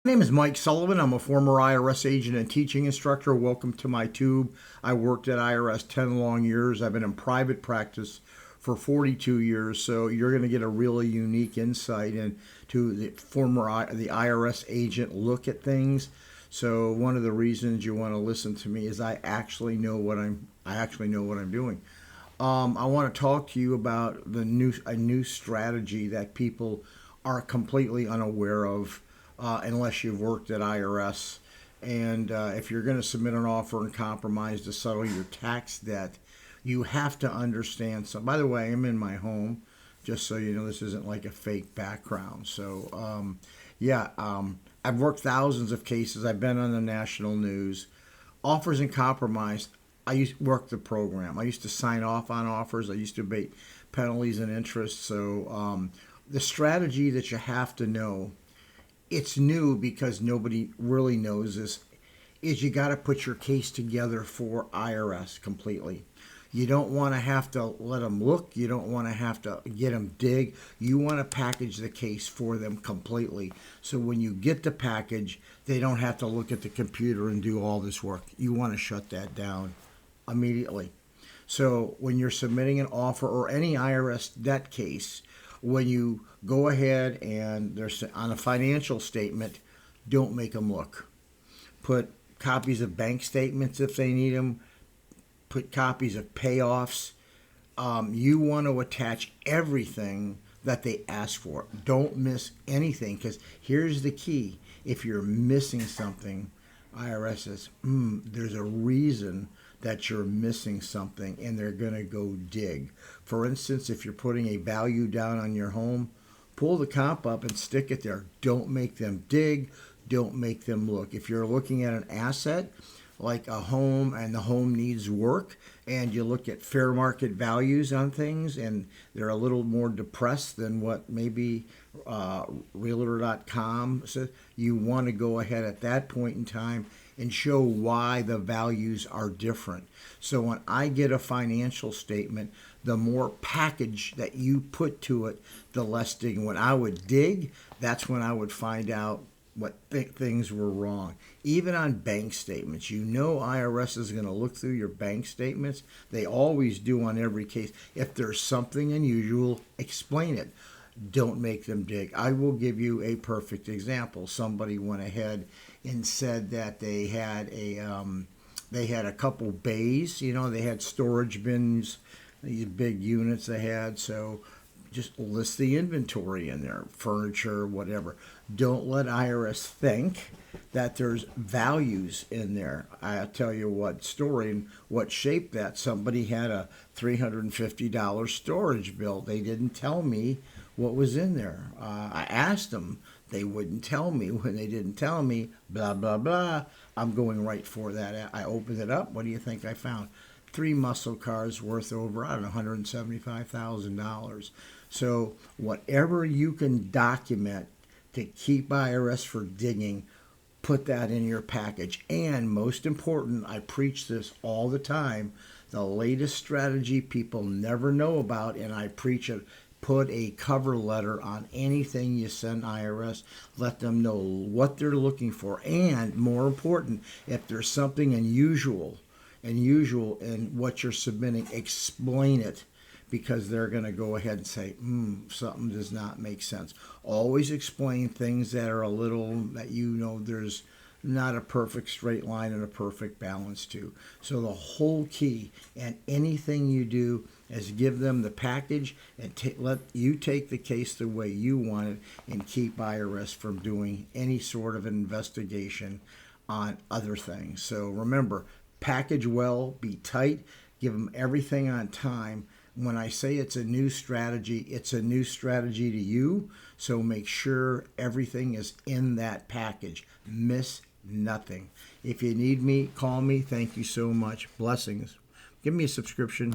My name is Mike Sullivan. I'm a former IRS agent and teaching instructor. Welcome to my tube. I worked at IRS 10 long years. I've been in private practice for 42 years, so you're going to get a really unique insight into the IRS agent look at things. So one of the reasons you want to listen to me is I actually know what I'm doing. I want to talk to you about a new strategy that people are completely unaware of unless you've worked at IRS. And if you're going to submit an offer and compromise to settle your tax debt, you have to understand. So, by the way, I'm in my home, just so you know, this isn't like a fake background. So, I've worked thousands of cases. I've been on the national news. Offers and compromise. I used to work the program. I used to sign off on offers. I used to abate penalties and interest. So, the strategy that you have to know, it's new because nobody really knows this, is you got to put your case together for IRS completely. You don't want to have to let them look. You don't want to have to get them dig. You want to package the case for them completely. So when you get the package, they don't have to look at the computer and do all this work. You want to shut that down immediately. So when you're submitting an offer or any IRS debt case, when you go ahead and there's on a financial statement, don't make them look. Put copies of bank statements if they need them. Put copies of payoffs. You want to attach everything that they ask for. Don't miss anything, because here's the key. If you're missing something, IRS says, there's a reason that you're missing something, and they're going to go dig. For instance, if you're putting a value down on your home, pull the comp up and stick it there. Don't make them dig. Don't make them look. If you're looking at an asset like a home and the home needs work, and you look at fair market values on things and they're a little more depressed than what maybe realtor.com says, you want to go ahead at that point in time and show why the values are different. So when I get a financial statement, the more package that you put to it, the less digging. When I would dig, that's when I would find out what things were wrong. Even on bank statements, you know IRS is going to look through your bank statements. They always do on every case. If there's something unusual, explain it. Don't make them dig. I will give you a perfect example. Somebody went ahead and said that they had a couple bays. You know, they had storage bins, these big units they had. So just list the inventory in there, furniture, whatever. Don't let IRS think that there's values in there. I'll tell you what story and what shaped that. Somebody had a $350 storage bill. They didn't tell me what was in there. I asked them. They wouldn't tell me. When they didn't tell me, blah, blah, blah, I'm going right for that. I opened it up. What do you think I found? 3 muscle cars worth over, I don't know, $175,000. So whatever you can document to keep IRS for digging, put that in your package. And most important, I preach this all the time, the latest strategy people never know about, and I preach it. Put a cover letter on anything you send IRS. Let them know what they're looking for. And more important, if there's something unusual in what you're submitting, explain it, because they're going to go ahead and say, something does not make sense. Always explain things that are a little, that you know there's not a perfect straight line and a perfect balance to. So the whole key and anything you do is give them the package and let you take the case the way you want it, and keep IRS from doing any sort of investigation on other things. So remember, package well, be tight, give them everything on time. When I say it's a new strategy, it's a new strategy to you. So make sure everything is in that package. Miss nothing. If you need me, call me. Thank you so much. Blessings. Give me a subscription.